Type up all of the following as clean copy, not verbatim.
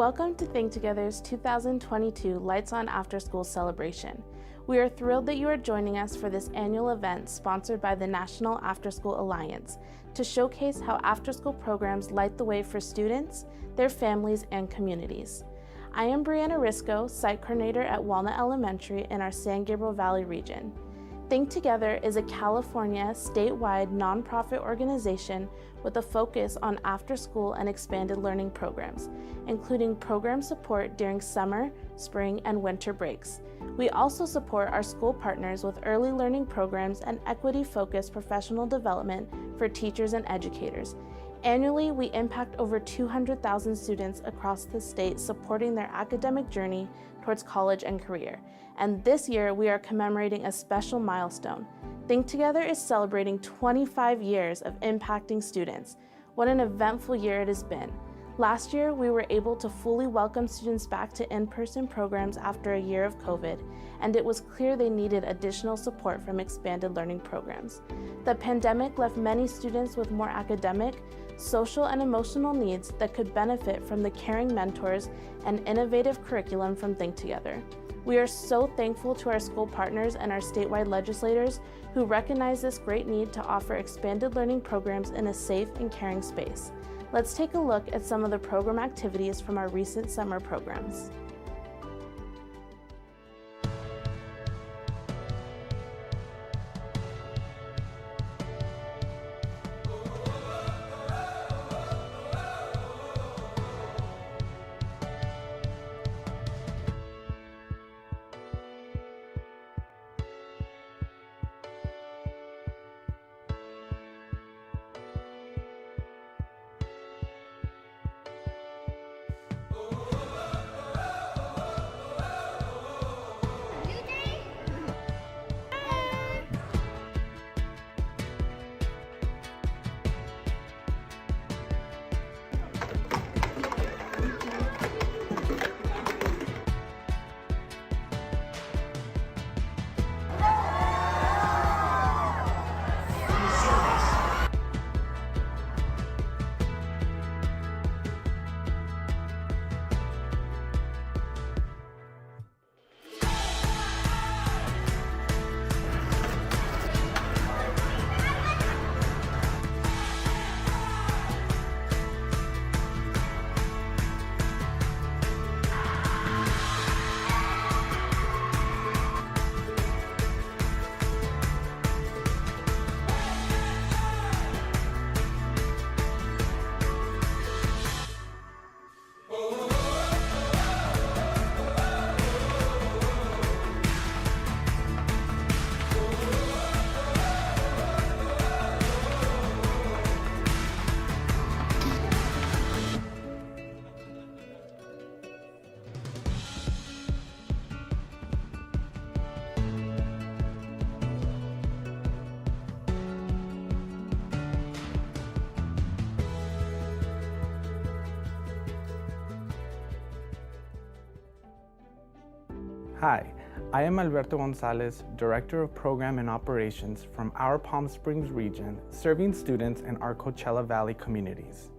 Welcome to Think Together's 2022 Lights On Afterschool celebration. We are thrilled that you are joining us for this annual event sponsored by the National Afterschool Alliance to showcase how afterschool programs light the way for students, their families, and communities. I am Brianna Risco, Site Coordinator at Walnut Elementary in our San Gabriel Valley region. Think Together is a California statewide nonprofit organization with a focus on after-school and expanded learning programs, including program support during summer, spring, and winter breaks. We also support our school partners with early learning programs and equity-focused professional development for teachers and educators. Annually, we impact over 200,000 students across the state supporting their academic journey towards college and career. And this year, we are commemorating a special milestone. Think Together is celebrating 25 years of impacting students. What an eventful year it has been. Last year, we were able to fully welcome students back to in-person programs after a year of COVID, and it was clear they needed additional support from expanded learning programs. The pandemic left many students with more academic, social, and emotional needs that could benefit from the caring mentors and innovative curriculum from Think Together. We are so thankful to our school partners and our statewide legislators who recognize this great need to offer expanded learning programs in a safe and caring space. Let's take a look at some of the program activities from our recent summer programs. Hi, I am Alberto Gonzalez, Director of Program and Operations from our Palm Springs region, serving students in our Coachella Valley communities.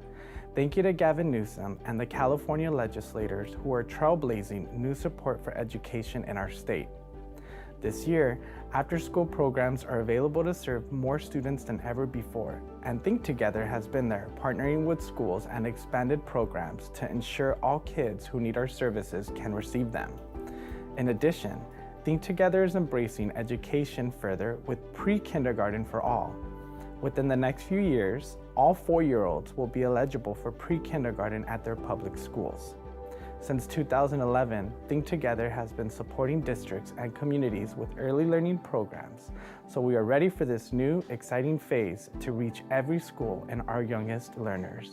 Thank you to Gavin Newsom and the California legislators who are trailblazing new support for education in our state. This year, after-school programs are available to serve more students than ever before, and Think Together has been there, partnering with schools and expanded programs to ensure all kids who need our services can receive them. In addition, Think Together is embracing education further with pre-kindergarten for all. Within the next few years, all 4-year-olds will be eligible for pre-kindergarten at their public schools. Since 2011, Think Together has been supporting districts and communities with early learning programs, so we are ready for this new, exciting phase to reach every school and our youngest learners.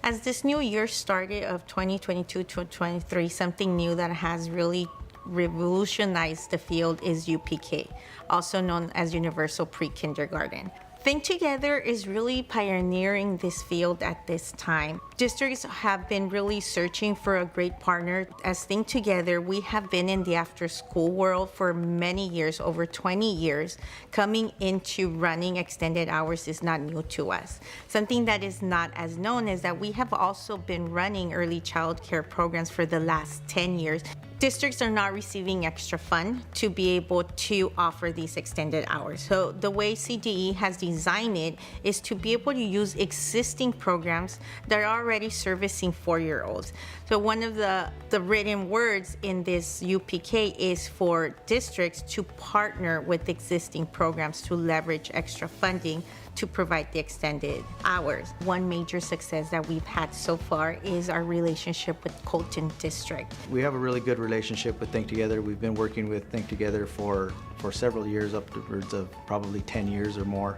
As this new year started of 2022 to 23, something new that has really revolutionized the field is UPK, also known as Universal Pre-Kindergarten. Think Together is really pioneering this field at this time. Districts have been really searching for a great partner. As Think Together, we have been in the after-school world for many years, over 20 years. Coming into running extended hours is not new to us. Something that is not as known is that we have also been running early child care programs for the last 10 years. Districts are not receiving extra fund to be able to offer these extended hours. So the way CDE has designed it is to be able to use existing programs that are already servicing 4-year-olds. So one of the written words in this UPK is for districts to partner with existing programs to leverage extra funding to provide the extended hours. One major success that we've had so far is our relationship with Colton District. We have a really good relationship with Think Together. We've been working with Think Together for several years, upwards of probably 10 years or more.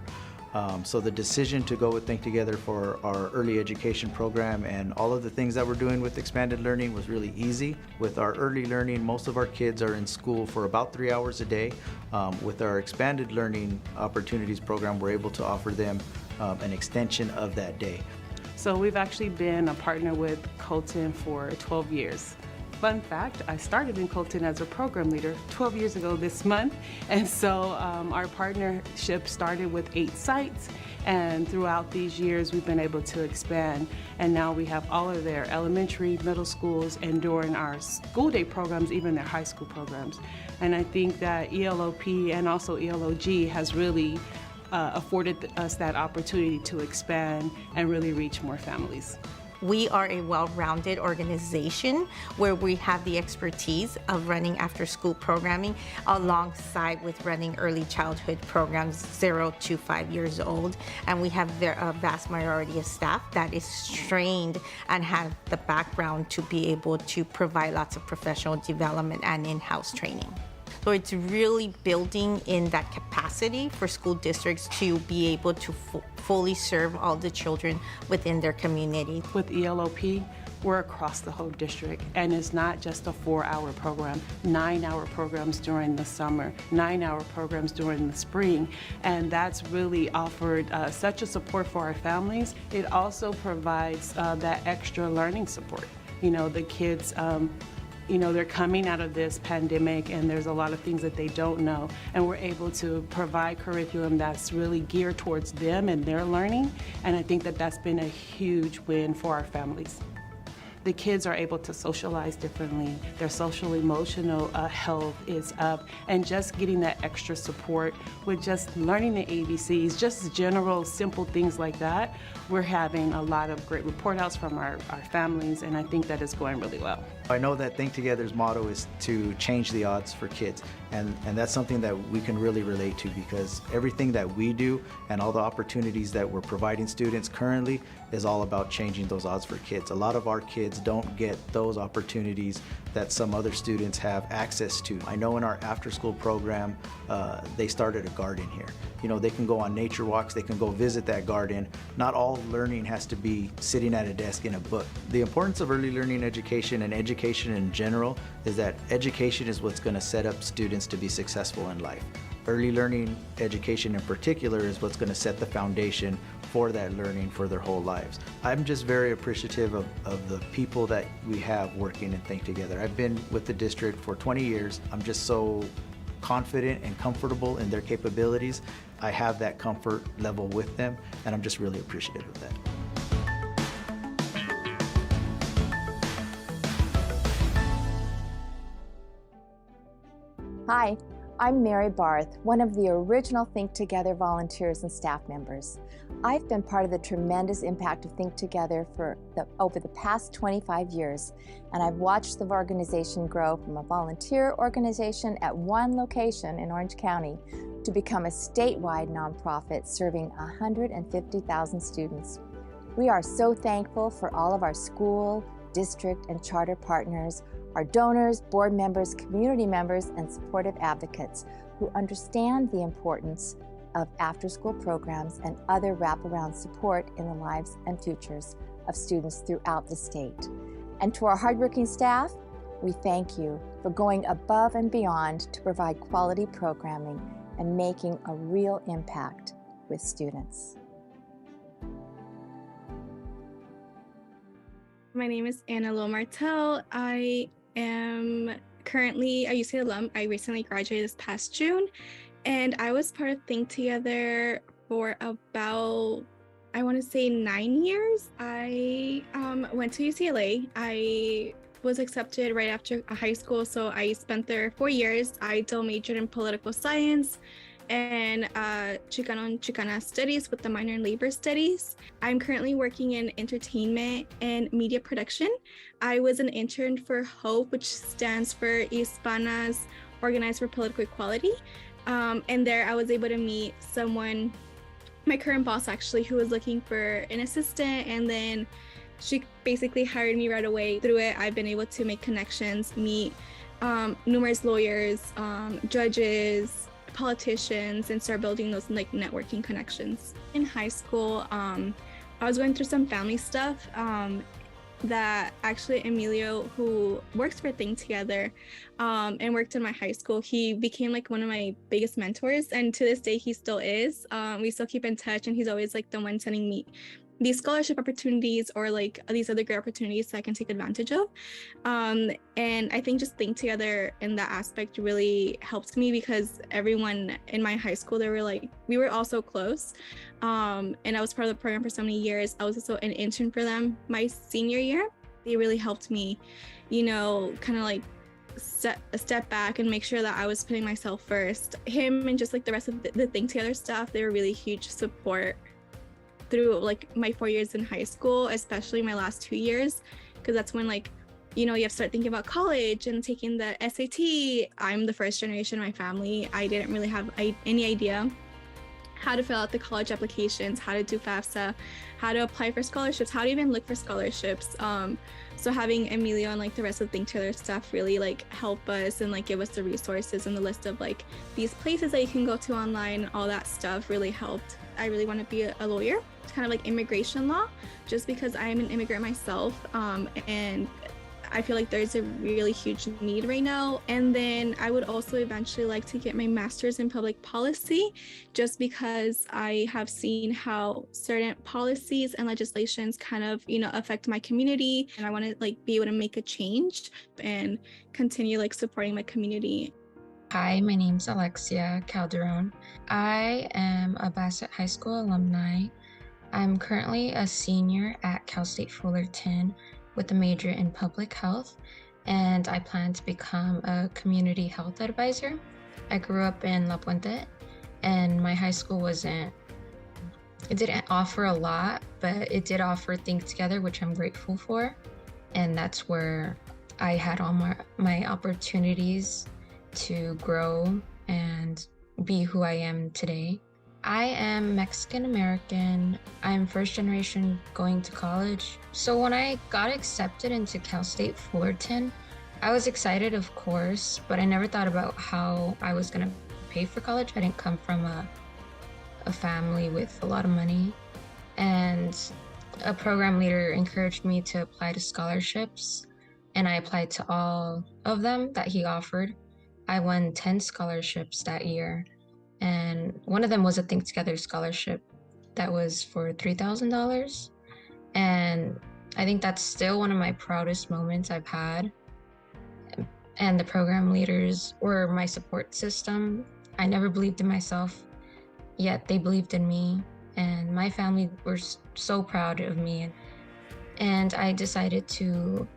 So the decision to go with Think Together for our early education program and all of the things that we're doing with expanded learning was really easy. With our early learning, most of our kids are in school for about 3 hours a day. With our expanded learning opportunities program, we're able to offer them an extension of that day. So we've actually been a partner with Colton for 12 years. Fun fact, I started in Colton as a program leader 12 years ago this month. And so our partnership started with 8 sites. And throughout these years, we've been able to expand. And now we have all of their elementary, middle schools, and during our school day programs, even their high school programs. And I think that ELOP and also ELOG has really afforded us that opportunity to expand and really reach more families. We are a well-rounded organization where we have the expertise of running after-school programming alongside with running early childhood programs 0 to 5 years old. And we have a vast majority of staff that is trained and have the background to be able to provide lots of professional development and in-house training. So it's really building in that capacity for school districts to be able to fully serve all the children within their community. With ELOP, we're across the whole district, and it's not just a 4-hour program, 9-hour programs during the summer, 9-hour programs during the spring, and that's really offered such a support for our families. It also provides that extra learning support. You know, the kids, they're coming out of this pandemic and there's a lot of things that they don't know, and we're able to provide curriculum that's really geared towards them and their learning, and I think that that's been a huge win for our families. The kids are able to socialize differently, their social emotional health is up, and just getting that extra support with just learning the ABCs, just general simple things like that. We're having a lot of great report outs from our families, and I think that is going really well. I know that Think Together's motto is to change the odds for kids, and that's something that we can really relate to, because everything that we do and all the opportunities that we're providing students currently is all about changing those odds for kids. A lot of our kids don't get those opportunities that some other students have access to. I know in our after-school program, they started a garden here. You know, they can go on nature walks, they can go visit that garden. Not all learning has to be sitting at a desk in a book. The importance of early learning education and education in general is that education is what's going to set up students to be successful in life. Early learning education in particular is what's going to set the foundation for that learning for their whole lives. I'm just very appreciative of the people that we have working and Think Together. I've been with the district for 20 years. I'm just so confident and comfortable in their capabilities. I have that comfort level with them, and I'm just really appreciative of that. Hi, I'm Mary Barth, one of the original Think Together volunteers and staff members. I've been part of the tremendous impact of Think Together over the past 25 years, and I've watched the organization grow from a volunteer organization at one location in Orange County to become a statewide nonprofit serving 150,000 students. We are so thankful for all of our school, district, and charter partners, our donors, board members, community members, and supportive advocates who understand the importance of after-school programs and other wraparound support in the lives and futures of students throughout the state. And to our hardworking staff, we thank you for going above and beyond to provide quality programming and making a real impact with with students. My name is Anna Lo Martel. I am currently a UC alum. I recently graduated this past June, and I was part of Think Together for about, I want to say 9 years. I went to UCLA. I was accepted right after high school, so I spent there 4 years. I dual majored in political science and Chicano and Chicana studies with the minor in labor studies. I'm currently working in entertainment and media production. I was an intern for HOPE, which stands for Hispanas Organized for Political Equality. And there I was able to meet someone, my current boss actually, who was looking for an assistant, and then she basically hired me right away. Through it, I've been able to make connections, meet numerous lawyers, judges, politicians, and start building those like networking connections. In high school, I was going through some family stuff that actually Emilio, who works for Think Together and worked in my high school, he became like one of my biggest mentors, and to this day he still is. We still keep in touch, and he's always like the one sending me these scholarship opportunities or like these other great opportunities that I can take advantage of. And I think just Think Together in that aspect really helped me, because everyone in my high school, they were like, we were all so close. And I was part of the program for so many years. I was also an intern for them my senior year. They really helped me, you know, kind of like set a step back and make sure that I was putting myself first. Him and just like the rest of the Think Together staff, they were really huge support through like my 4 years in high school, especially my last 2 years, because that's when, like, you know, you have to start thinking about college and taking the SAT. I'm the first generation in my family. I didn't really have any idea how to fill out the college applications, how to do FAFSA, how to apply for scholarships, how to even look for scholarships. So having Emilio and like the rest of the Think Together staff really like help us and like give us the resources and the list of like these places that you can go to online, all that stuff really helped. I really want to be a lawyer, kind of like immigration law, just because I am an immigrant myself, and I feel like there's a really huge need right now. And then I would also eventually like to get my master's in public policy, just because I have seen how certain policies and legislations kind of, you know, affect my community, and I want to like be able to make a change and continue like supporting my community. Hi, my name's Alexia Calderon. I am a Bassett High School alumni. I'm currently a senior at Cal State Fullerton with a major in public health, and I plan to become a community health advisor. I grew up in La Puente, and my high school it didn't offer a lot, but it did offer Think Together, which I'm grateful for. And that's where I had all my opportunities to grow and be who I am today. I am Mexican American. I'm first generation going to college. So when I got accepted into Cal State Fullerton, I was excited, of course, but I never thought about how I was gonna pay for college. I didn't come from a family with a lot of money. And a program leader encouraged me to apply to scholarships, and I applied to all of them that he offered. I won 10 scholarships that year, and one of them was a Think Together scholarship that was for $3,000. And I think that's still one of my proudest moments I've had. And the program leaders were my support system. I never believed in myself, yet they believed in me, and my family were so proud of me. And I decided to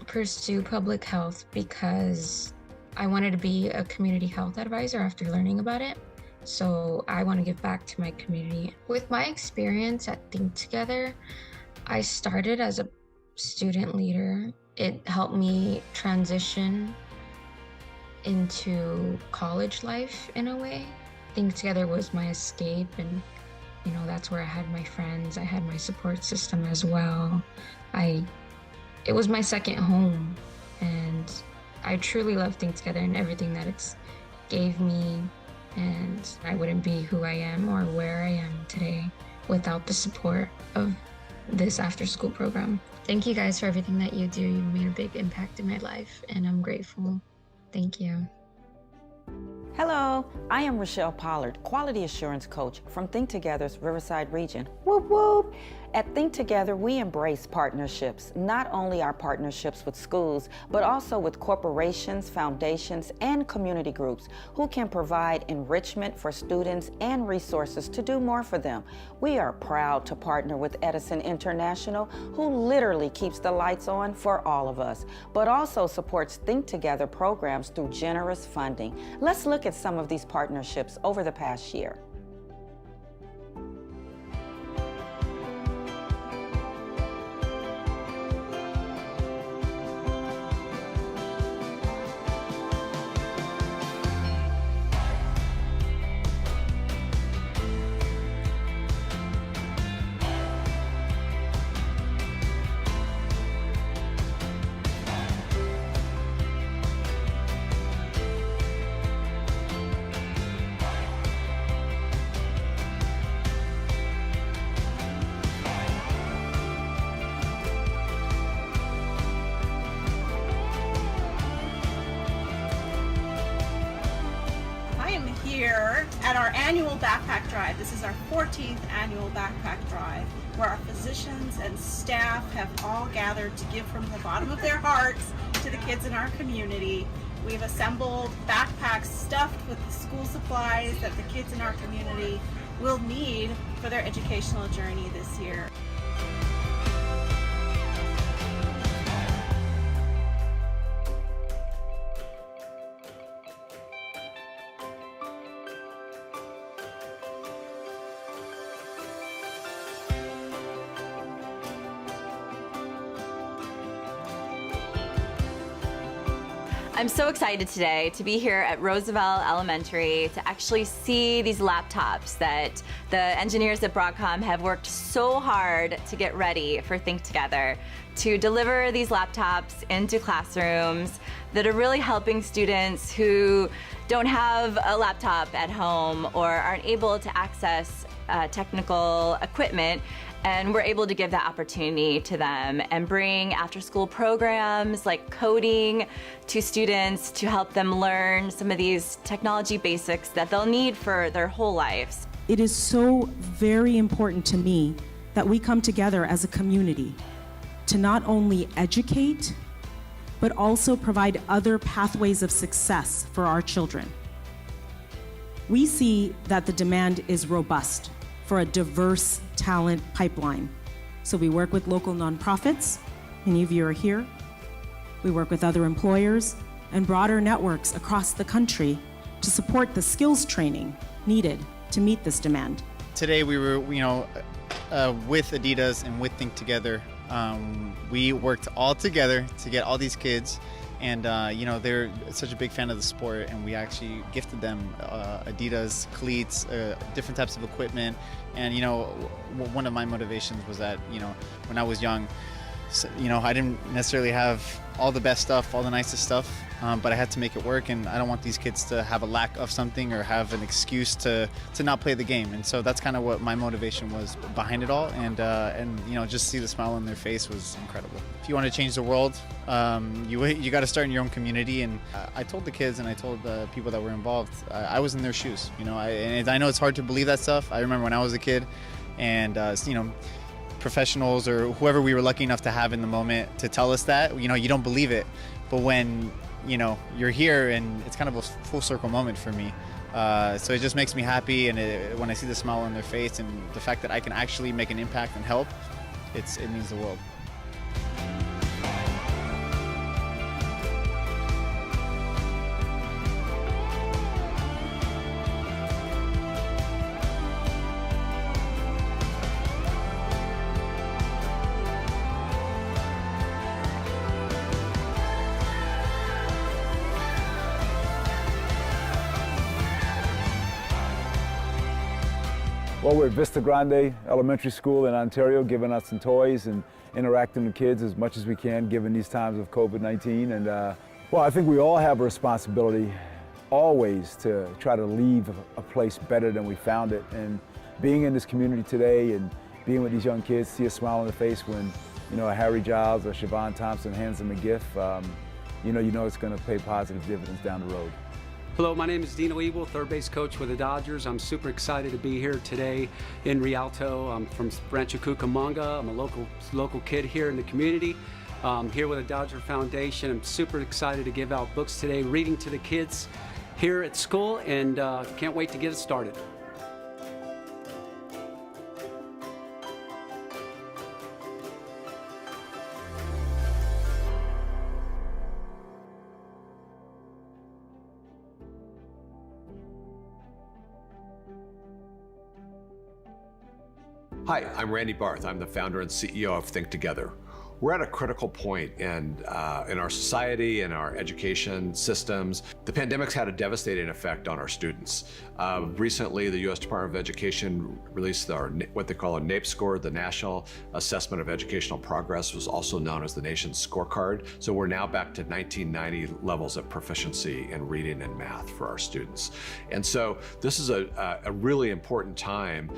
pursue public health because I wanted to be a community health advisor after learning about it. So I want to give back to my community. With my experience at Think Together, I started as a student leader. It helped me transition into college life in a way. Think Together was my escape, and you know, that's where I had my friends. I had my support system as well. It was my second home, and I truly love Think Together and everything that it's gave me, and I wouldn't be who I am or where I am today without the support of this after-school program. Thank you guys for everything that you do. You've made a big impact in my life, and I'm grateful. Thank you. Hello, I am Rochelle Pollard, Quality Assurance Coach from Think Together's Riverside region. Whoop whoop! At Think Together, we embrace partnerships, not only our partnerships with schools, but also with corporations, foundations, and community groups who can provide enrichment for students and resources to do more for them. We are proud to partner with Edison International, who literally keeps the lights on for all of us, but also supports Think Together programs through generous funding. Let's look at some of these partnerships over the past year. Here at our annual backpack drive. This is our 14th annual backpack drive, where our physicians and staff have all gathered to give from the bottom of their hearts to the kids in our community. We've assembled backpacks stuffed with the school supplies that the kids in our community will need for their educational journey this year. I'm so excited today to be here at Roosevelt Elementary to actually see these laptops that the engineers at Broadcom have worked so hard to get ready for Think Together, to deliver these laptops into classrooms that are really helping students who don't have a laptop at home or aren't able to access technical equipment. And we're able to give that opportunity to them and bring after-school programs like coding to students to help them learn some of these technology basics that they'll need for their whole lives. It is so very important to me that we come together as a community to not only educate, but also provide other pathways of success for our children. We see that the demand is robust for a diverse talent pipeline. So we work with local nonprofits, many of you are here. We work with other employers and broader networks across the country to support the skills training needed to meet this demand. Today we were, with Adidas and with Think Together, we worked all together to get all these kids. And they're such a big fan of the sport, and we actually gifted them Adidas cleats, different types of equipment. And one of my motivations was that when I was young, I didn't necessarily have all the best stuff, all the nicest stuff, but I had to make it work, and I don't want these kids to have a lack of something or have an excuse to not play the game. And so that's kind of what my motivation was behind it all, and just see the smile on their face was incredible. If you want to change the world, you got to start in your own community. And I told the kids and I told the people that were involved, I was in their shoes. And I know it's hard to believe that stuff. I remember when I was a kid, and professionals or whoever we were lucky enough to have in the moment to tell us that, you don't believe it. But when you're here, and it's kind of a full circle moment for me. So it just makes me happy, and when I see the smile on their face and the fact that I can actually make an impact and help, it means the world. Well, we're at Vista Grande Elementary School in Ontario, giving out some toys and interacting with kids as much as we can, given these times of COVID-19. And well, I think we all have a responsibility always to try to leave a place better than we found it. And being in this community today and being with these young kids, see a smile on their face when, a Harry Giles or Siobhan Thompson hands them a gift, you know it's going to pay positive dividends down the road. Hello, my name is Dino Ebel, third base coach with the Dodgers. I'm super excited to be here today in Rialto. I'm from Rancho Cucamonga. I'm a local kid here in the community. Here with the Dodger Foundation. I'm super excited to give out books today, reading to the kids here at school, and can't wait to get it started. Hi, I'm Randy Barth. I'm the founder and CEO of Think Together. We're at a critical point in our society and our education systems. The pandemic's had a devastating effect on our students. Recently, the U.S. Department of Education released what they call a NAEP score, the National Assessment of Educational Progress, was also known as the nation's scorecard. So we're now back to 1990 levels of proficiency in reading and math for our students. And so this is a really important time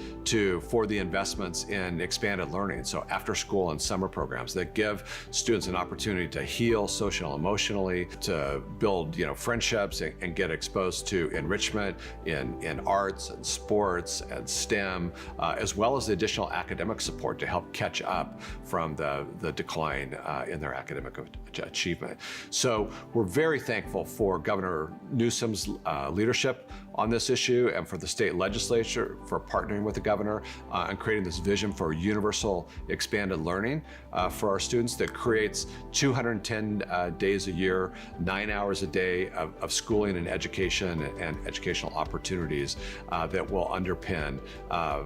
for the investments in expanded learning, so after school and summer programs that give students an opportunity to heal social and emotionally, to build friendships and get exposed to enrichment in arts and sports and STEM, as well as the additional academic support to help catch up from the decline in their academic achievement. So we're very thankful for Governor Newsom's leadership on this issue and for the state legislature for partnering with the governor and creating this vision for universal expanded learning for our students that creates 210 days a year, 9 hours a day of schooling and education and educational opportunities that will underpin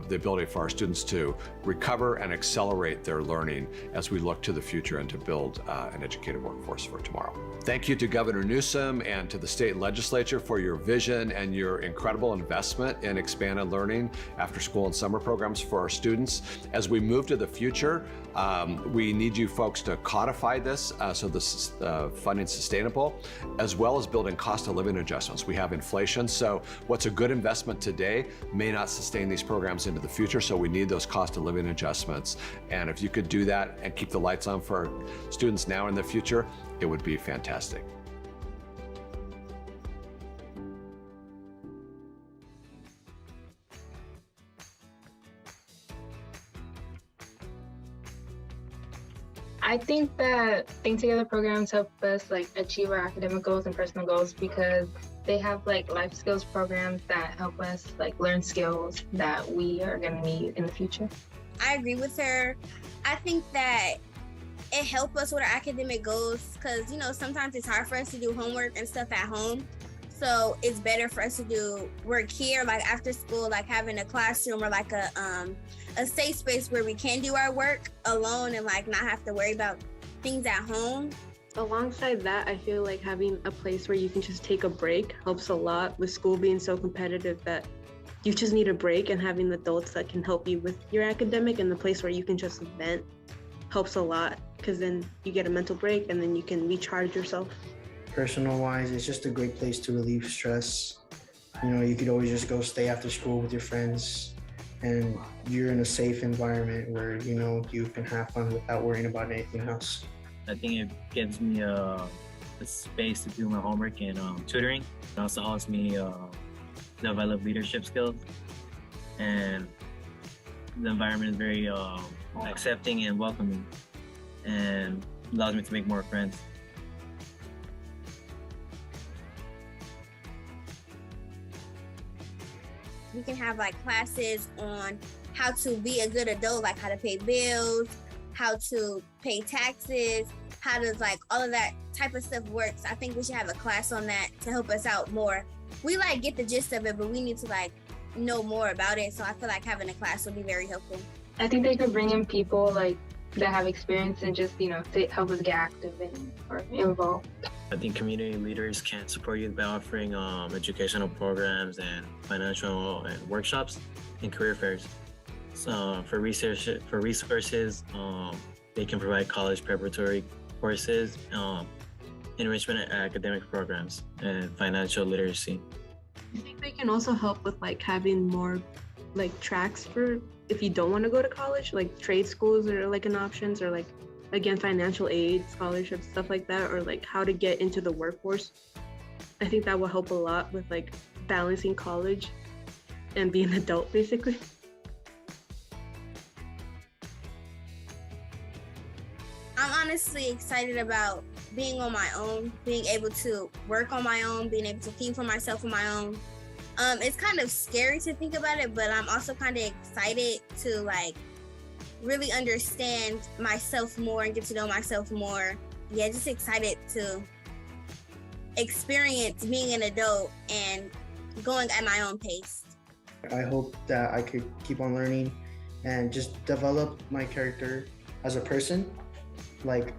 the ability for our students to recover and accelerate their learning as we look to the future and to build an educated workforce for tomorrow. Thank you to Governor Newsom and to the state legislature for your vision and your incredible investment in expanded learning, after school and summer programs for our students. As we move to the future, we need you folks to codify this so this funding's sustainable, as well as building cost of living adjustments. We have inflation, so what's a good investment today may not sustain these programs into the future, so we need those cost of living adjustments. And if you could do that and keep the lights on for our students now and in the future, it would be fantastic. I think that Think Together programs help us achieve our academic goals and personal goals because they have life skills programs that help us learn skills that we are going to need in the future. I agree with her. I think that it helps us with our academic goals because, sometimes it's hard for us to do homework and stuff at home. So it's better for us to do work here, after school, having a classroom or a safe space where we can do our work alone and not have to worry about things at home. Alongside that, I feel like having a place where you can just take a break helps a lot with school being so competitive that you just need a break, and having adults that can help you with your academic and the place where you can just vent helps a lot because then you get a mental break and then you can recharge yourself. Personal-wise, it's just a great place to relieve stress. You could always just go stay after school with your friends and you're in a safe environment where, you can have fun without worrying about anything else. I think it gives me a space to do my homework and tutoring. It also helps me develop leadership skills. And the environment is very accepting and welcoming and allows me to make more friends. We can have classes on how to be a good adult, how to pay bills, how to pay taxes, how does all of that type of stuff works. I think we should have a class on that to help us out more. We get the gist of it, but we need to know more about it. So I feel having a class would be very helpful. I think they could bring in people that have experience and just to help us get active or involved. I think community leaders can support you by offering educational programs and financial and workshops and career fairs. So for resources, they can provide college preparatory courses, enrichment and academic programs, and financial literacy. I think they can also help with having more tracks for if you don't want to go to college, trade schools are an options, or again, financial aid, scholarships, stuff like that, or how to get into the workforce. I think that will help a lot with like balancing college and being an adult, basically. I'm honestly excited about being on my own, being able to work on my own, being able to think for myself on my own. It's kind of scary to think about it, but I'm also kind of excited to like really understand myself more and get to know myself more. Yeah, just excited to experience being an adult and going at my own pace. I hope that I could keep on learning and just develop my character as a person. Like,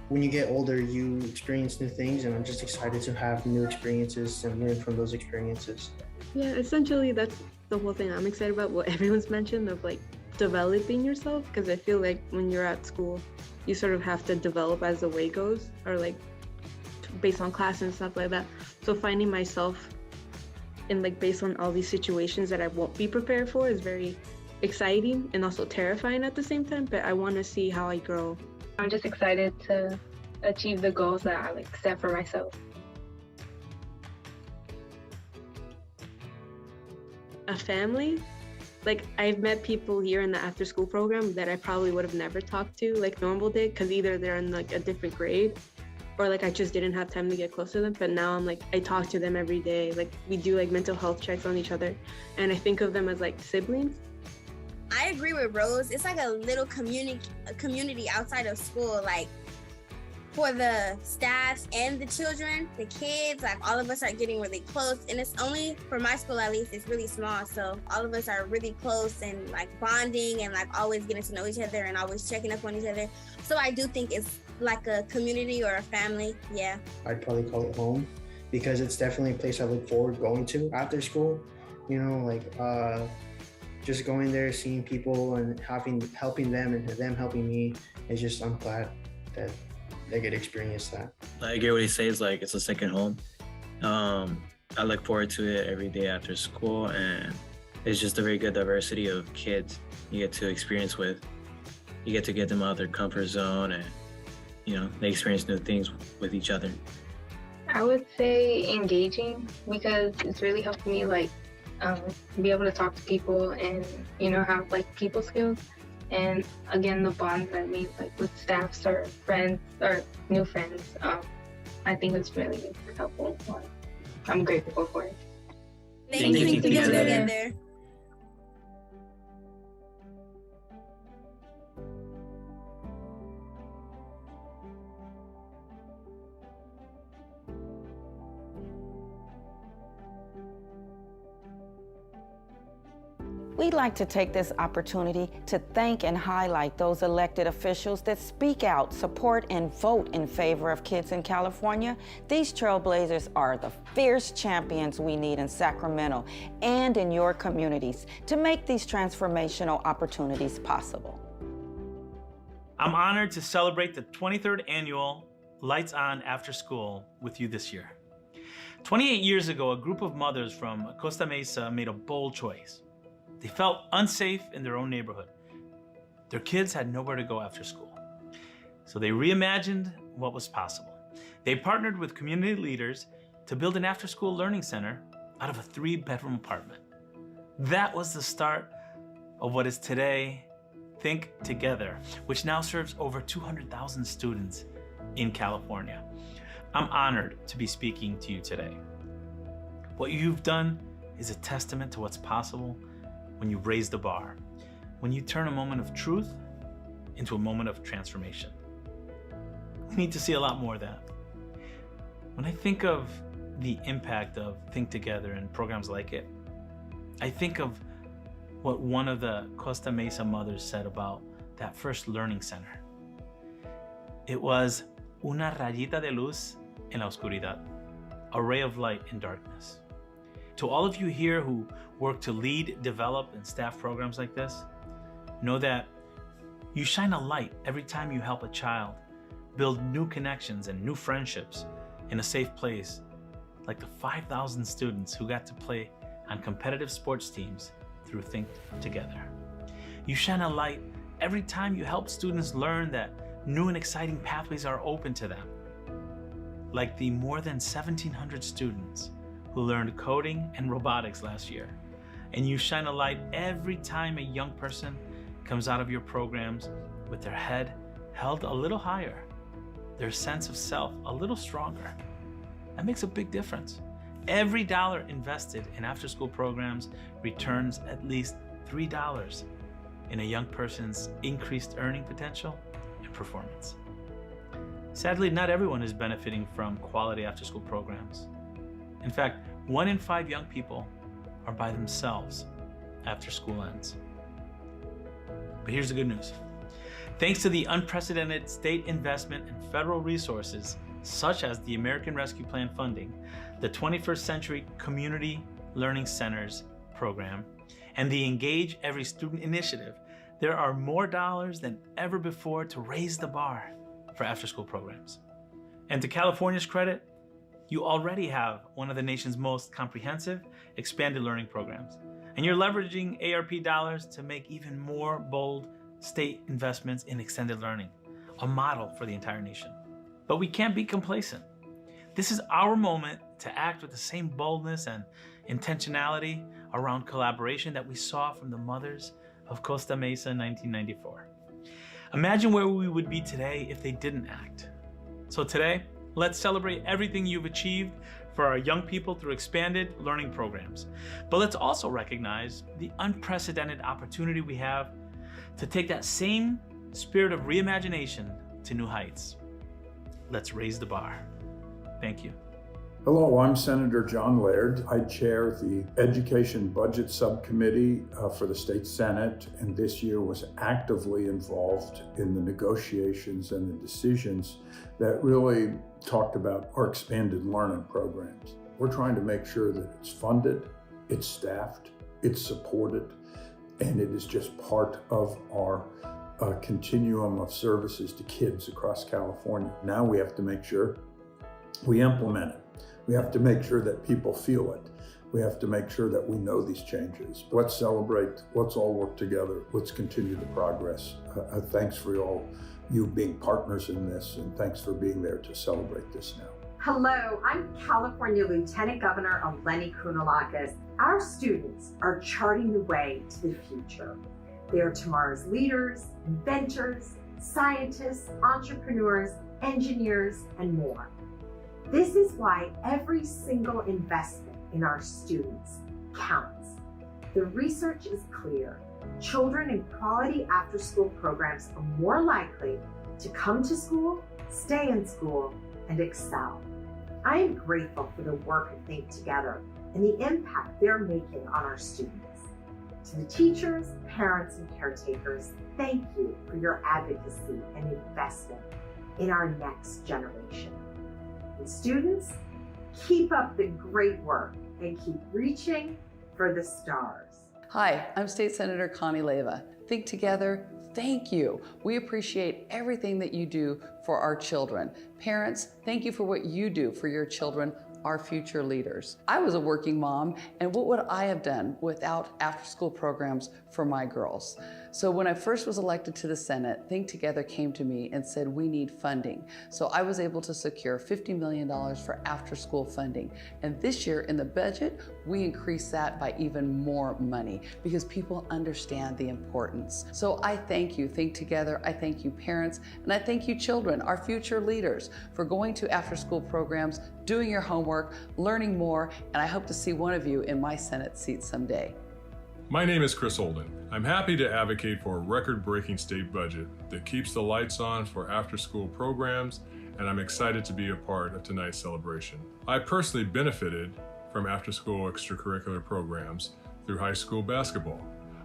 when you get older, you experience new things, and I'm just excited to have new experiences and learn from those experiences. Yeah, essentially that's the whole thing I'm excited about, what everyone's mentioned of like developing yourself, because I feel like when you're at school, you sort of have to develop as the way goes, or like based on class and stuff like that. So finding myself in like based on all these situations that I won't be prepared for is very exciting and also terrifying at the same time, but I want to see how I grow. I'm just excited to achieve the goals that I like set for myself. A family, like I've met people here in the after school program that I probably would have never talked to like normal did, because either they're in like a different grade or like I just didn't have time to get close to them. But now I'm like, I talk to them every day. Like we do like mental health checks on each other, and I think of them as like siblings. I agree with Rose. It's like a little community outside of school, like for the staff and the children, the kids, like all of us are getting really close. And it's only, for my school at least, it's really small. So all of us are really close and like bonding and like always getting to know each other and always checking up on each other. So I do think it's like a community or a family, yeah. I'd probably call it home, because it's definitely a place I look forward going to after school. You know, like just going there, seeing people and helping them and them helping me. It's just, I'm glad that they get to experience that. I get what he says, like it's a second home. I look forward to it every day after school, and it's just a very good diversity of kids you get to experience with. You get to get them out of their comfort zone, and you know, they experience new things with each other. I would say engaging, because it's really helped me like be able to talk to people and, you know, have like people skills. And again, the bonds that I made like with staffs or friends or new friends, I think it's really helpful. I'm grateful for it. Thank you together. We'd like to take this opportunity to thank and highlight those elected officials that speak out, support, and vote in favor of kids in California. These trailblazers are the fierce champions we need in Sacramento and in your communities to make these transformational opportunities possible. I'm honored to celebrate the 23rd annual Lights On Afterschool with you this year. 28 years ago, a group of mothers from Costa Mesa made a bold choice. They felt unsafe in their own neighborhood. Their kids had nowhere to go after school. So they reimagined what was possible. They partnered with community leaders to build an after-school learning center out of a 3-bedroom apartment. That was the start of what is today Think Together, which now serves over 200,000 students in California. I'm honored to be speaking to you today. What you've done is a testament to what's possible when you raise the bar, when you turn a moment of truth into a moment of transformation. We need to see a lot more of that. When I think of the impact of Think Together and programs like it, I think of what one of the Costa Mesa mothers said about that first learning center. It was una rayita de luz en la oscuridad, a ray of light in darkness. To all of you here who work to lead, develop, and staff programs like this, know that you shine a light every time you help a child build new connections and new friendships in a safe place, like the 5,000 students who got to play on competitive sports teams through Think Together. You shine a light every time you help students learn that new and exciting pathways are open to them. like the more than 1,700 students who learned coding and robotics last year. And you shine a light every time a young person comes out of your programs with their head held a little higher, their sense of self a little stronger. That makes a big difference. Every dollar invested in after-school programs returns at least $3 in a young person's increased earning potential and performance. Sadly, not everyone is benefiting from quality after-school programs. In fact, 1 in 5 young people are by themselves after school ends. But here's the good news. Thanks to the unprecedented state investment and federal resources, such as the American Rescue Plan funding, the 21st Century Community Learning Centers program, and the Engage Every Student initiative, there are more dollars than ever before to raise the bar for after-school programs. And to California's credit, you already have one of the nation's most comprehensive expanded learning programs. And you're leveraging ARP dollars to make even more bold state investments in extended learning, a model for the entire nation. But we can't be complacent. This is our moment to act with the same boldness and intentionality around collaboration that we saw from the mothers of Costa Mesa in 1994. Imagine where we would be today if they didn't act. So today, let's celebrate everything you've achieved for our young people through expanded learning programs. But let's also recognize the unprecedented opportunity we have to take that same spirit of reimagination to new heights. Let's raise the bar. Thank you. Hello, I'm Senator John Laird. I chair the Education Budget Subcommittee for the State Senate, and this year was actively involved in the negotiations and the decisions that really talked about our expanded learning programs. We're trying to make sure that it's funded, it's staffed, it's supported, and it is just part of our continuum of services to kids across California. Now we have to make sure we implement it. We have to make sure that people feel it. We have to make sure that we know these changes. Let's celebrate. Let's all work together. Let's continue the progress. Thanks for all you being partners in this, and thanks for being there to celebrate this now. Hello, I'm California Lieutenant Governor Eleni Kounalakis. Our students are charting the way to the future. They are tomorrow's leaders, inventors, scientists, entrepreneurs, engineers, and more. This is why every single investment in our students counts. The research is clear. Children in quality after-school programs are more likely to come to school, stay in school, and excel. I am grateful for the work of Think Together and the impact they're making on our students. To the teachers, parents, and caretakers, thank you for your advocacy and investment in our next generation. And students, keep up the great work and keep reaching for the stars. Hi, I'm State Senator Connie Leyva. Think Together, thank you. We appreciate everything that you do for our children. Parents, thank you for what you do for your children, our future leaders. I was a working mom, and what would I have done without after-school programs for my girls? So when I first was elected to the Senate, Think Together came to me and said, we need funding. So I was able to secure $50 million for after-school funding. And this year in the budget, we increased that by even more money because people understand the importance. So I thank you, Think Together. I thank you, parents, and I thank you, children, our future leaders, for going to after-school programs, doing your homework, learning more, and I hope to see one of you in my Senate seat someday. My name is Chris Holden. I'm happy to advocate for a record-breaking state budget that keeps the lights on for after-school programs, and I'm excited to be a part of tonight's celebration. I personally benefited from after-school extracurricular programs through high school basketball.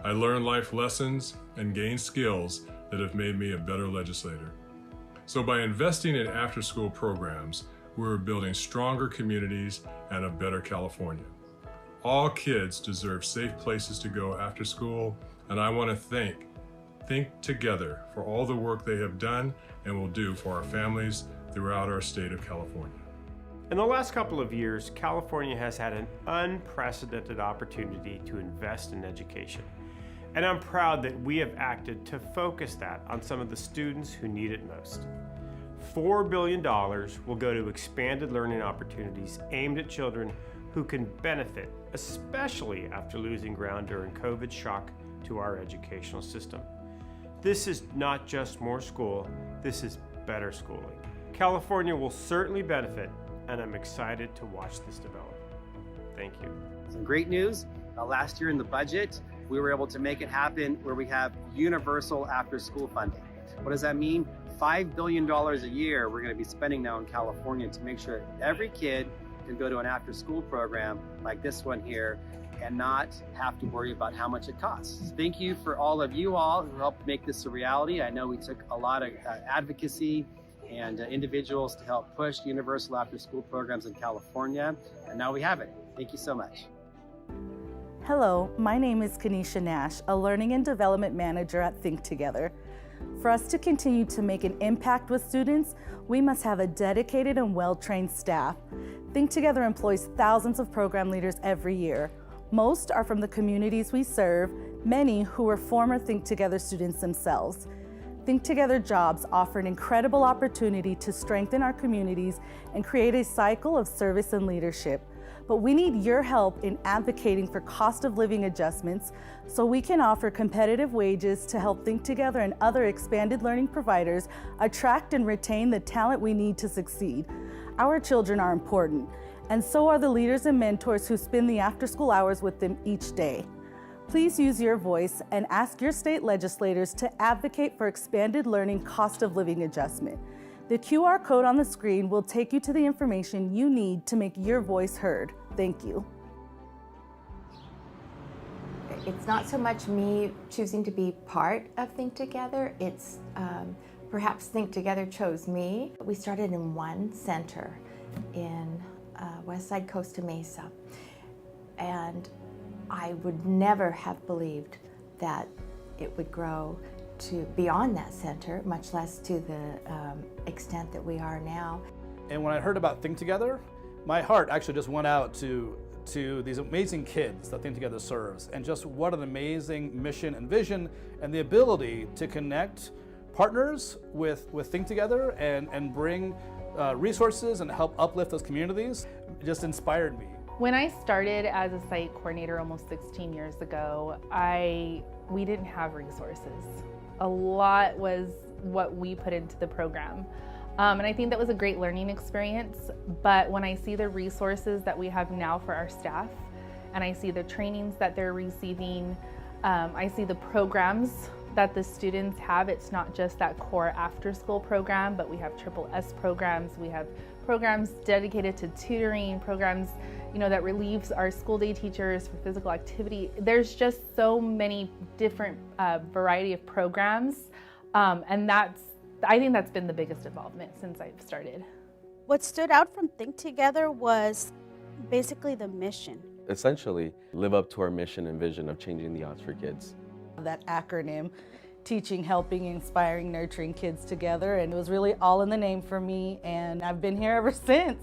I learned life lessons and gained skills that have made me a better legislator. So by investing in after-school programs, we're building stronger communities and a better California. All kids deserve safe places to go after school, and I want to thank Think Together for all the work they have done and will do for our families throughout our state of California. In the last couple of years, California has had an unprecedented opportunity to invest in education. And I'm proud that we have acted to focus that on some of the students who need it most. $4 billion will go to expanded learning opportunities aimed at children who can benefit, especially after losing ground during COVID shock to our educational system. This is not just more school, this is better schooling. California will certainly benefit, and I'm excited to watch this develop. Thank you. Some great news. Last year in the budget, we were able to make it happen where we have universal after-school funding. What does that mean? $5 billion a year we're going to be spending now in California to make sure every kid can go to an after-school program like this one here and not have to worry about how much it costs. Thank you for all of you all who helped make this a reality. I know we took a lot of advocacy and individuals to help push universal after-school programs in California, and now we have it. Thank you so much. Hello, my name is Kanisha Nash, a Learning and Development Manager at Think Together. For us to continue to make an impact with students, we must have a dedicated and well-trained staff. Think Together employs thousands of program leaders every year. Most are from the communities we serve, many who were former Think Together students themselves. Think Together jobs offer an incredible opportunity to strengthen our communities and create a cycle of service and leadership. But we need your help in advocating for cost of living adjustments so we can offer competitive wages to help Think Together and other expanded learning providers attract and retain the talent we need to succeed. Our children are important, and so are the leaders and mentors who spend the after-school hours with them each day. Please use your voice and ask your state legislators to advocate for expanded learning cost of living adjustment. The QR code on the screen will take you to the information you need to make your voice heard. Thank you. It's not so much me choosing to be part of Think Together, it's perhaps Think Together chose me. We started in one center in Westside Costa Mesa, and I would never have believed that it would grow to beyond that center, much less to the extent that we are now. And when I heard about Think Together, my heart actually just went out to these amazing kids that Think Together serves, and just what an amazing mission and vision, and the ability to connect partners with Think Together and bring resources and help uplift those communities. It just inspired me. When I started as a site coordinator almost 16 years ago, we didn't have resources. A lot was what we put into the program. And I think that was a great learning experience, but when I see the resources that we have now for our staff, and I see the trainings that they're receiving, I see the programs that the students have. It's not just that core after-school program, but we have SSS programs, we have programs dedicated to tutoring, programs that relieves our school day teachers for physical activity. There's just so many different variety of programs, and I think that's been the biggest involvement since I've started. What stood out from Think Together was basically the mission. Essentially, live up to our mission and vision of changing the odds for kids. That acronym, teaching, helping, inspiring, nurturing kids together, and it was really all in the name for me, and I've been here ever since.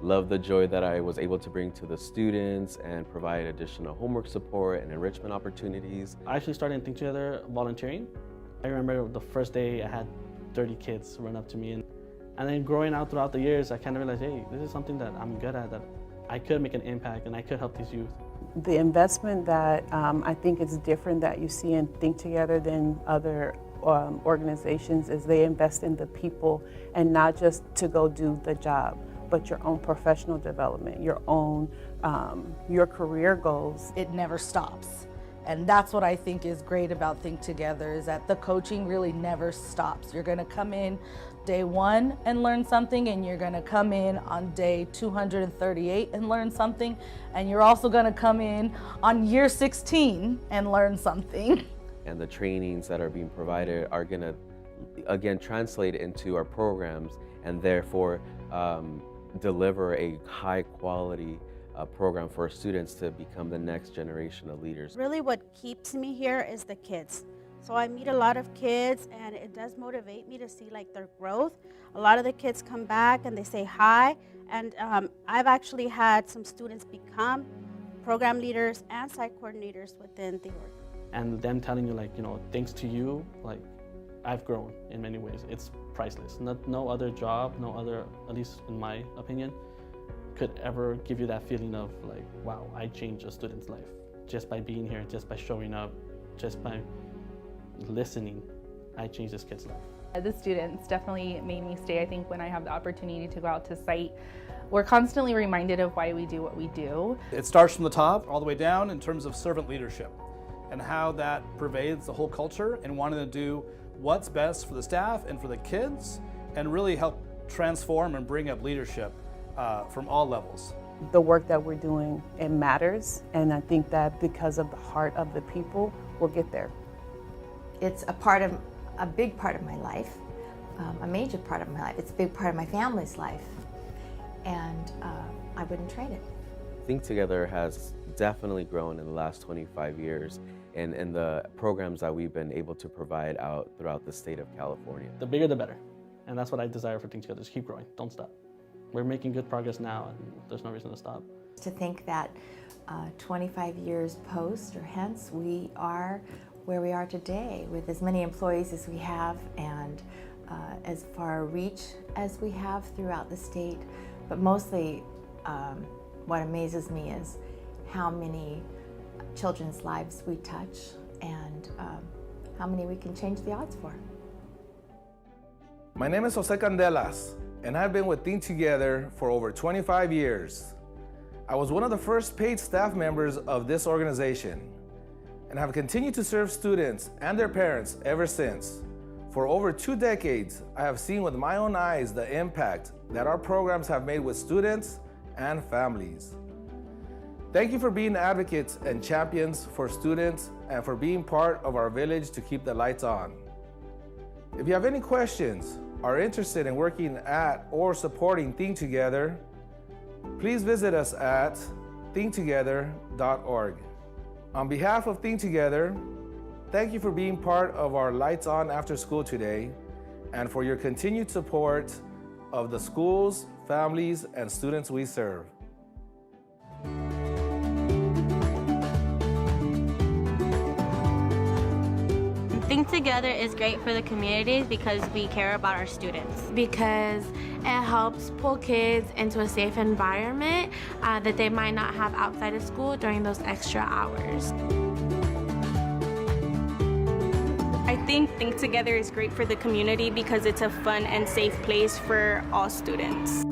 Love the joy that I was able to bring to the students and provide additional homework support and enrichment opportunities. I actually started in Think Together volunteering. I remember the first day I had 30 kids run up to me, and then growing out throughout the years, I kind of realized, hey, this is something that I'm good at, that I could make an impact and I could help these youth. The investment that I think is different that you see in Think Together than other organizations is they invest in the people, and not just to go do the job, but your own professional development, your own, your career goals. It never stops. And that's what I think is great about Think Together, is that the coaching really never stops. You're gonna come in day 1 and learn something, and you're gonna come in on day 238 and learn something, and you're also gonna come in on year 16 and learn something. And the trainings that are being provided are gonna, again, translate into our programs, and therefore deliver a high quality program for students to become the next generation of leaders. Really what keeps me here is the kids. So I meet a lot of kids, and it does motivate me to see like their growth. A lot of the kids come back and they say hi, and I've actually had some students become program leaders and site coordinators within the org. And them telling you, like, thanks to you, like, I've grown in many ways. It's priceless. No other job, no other, at least in my opinion, could ever give you that feeling of like, wow, I changed a student's life just by being here, just by showing up, just by listening. I changed this kid's life. The students definitely made me stay. I think when I have the opportunity to go out to site, we're constantly reminded of why we do what we do. It starts from the top all the way down in terms of servant leadership and how that pervades the whole culture and wanting to do what's best for the staff and for the kids and really help transform and bring up leadership from all levels. The work that we're doing, it matters, and I think that because of the heart of the people, we'll get there. It's a big part of my life, a major part of my life. It's a big part of my family's life, and I wouldn't trade it. Think Together has definitely grown in the last 25 years in the programs that we've been able to provide out throughout the state of California. The bigger the better, and that's what I desire for Think Together, is keep growing, don't stop. We're making good progress now, and there's no reason to stop. To think that 25 years post or hence, we are where we are today with as many employees as we have and as far reach as we have throughout the state. But mostly what amazes me is how many children's lives we touch and how many we can change the odds for. My name is Jose Candelas, and I've been with Think Together for over 25 years. I was one of the first paid staff members of this organization and have continued to serve students and their parents ever since. For over 2 decades, I have seen with my own eyes the impact that our programs have made with students and families. Thank you for being advocates and champions for students and for being part of our village to keep the lights on. If you have any questions, are interested in working at or supporting Think Together, please visit us at thinktogether.org. On behalf of Think Together, thank you for being part of our Lights On After School today and for your continued support of the schools, families, and students we serve. Think Together is great for the communities because we care about our students. Because it helps pull kids into a safe environment that they might not have outside of school during those extra hours. I think Together is great for the community because it's a fun and safe place for all students.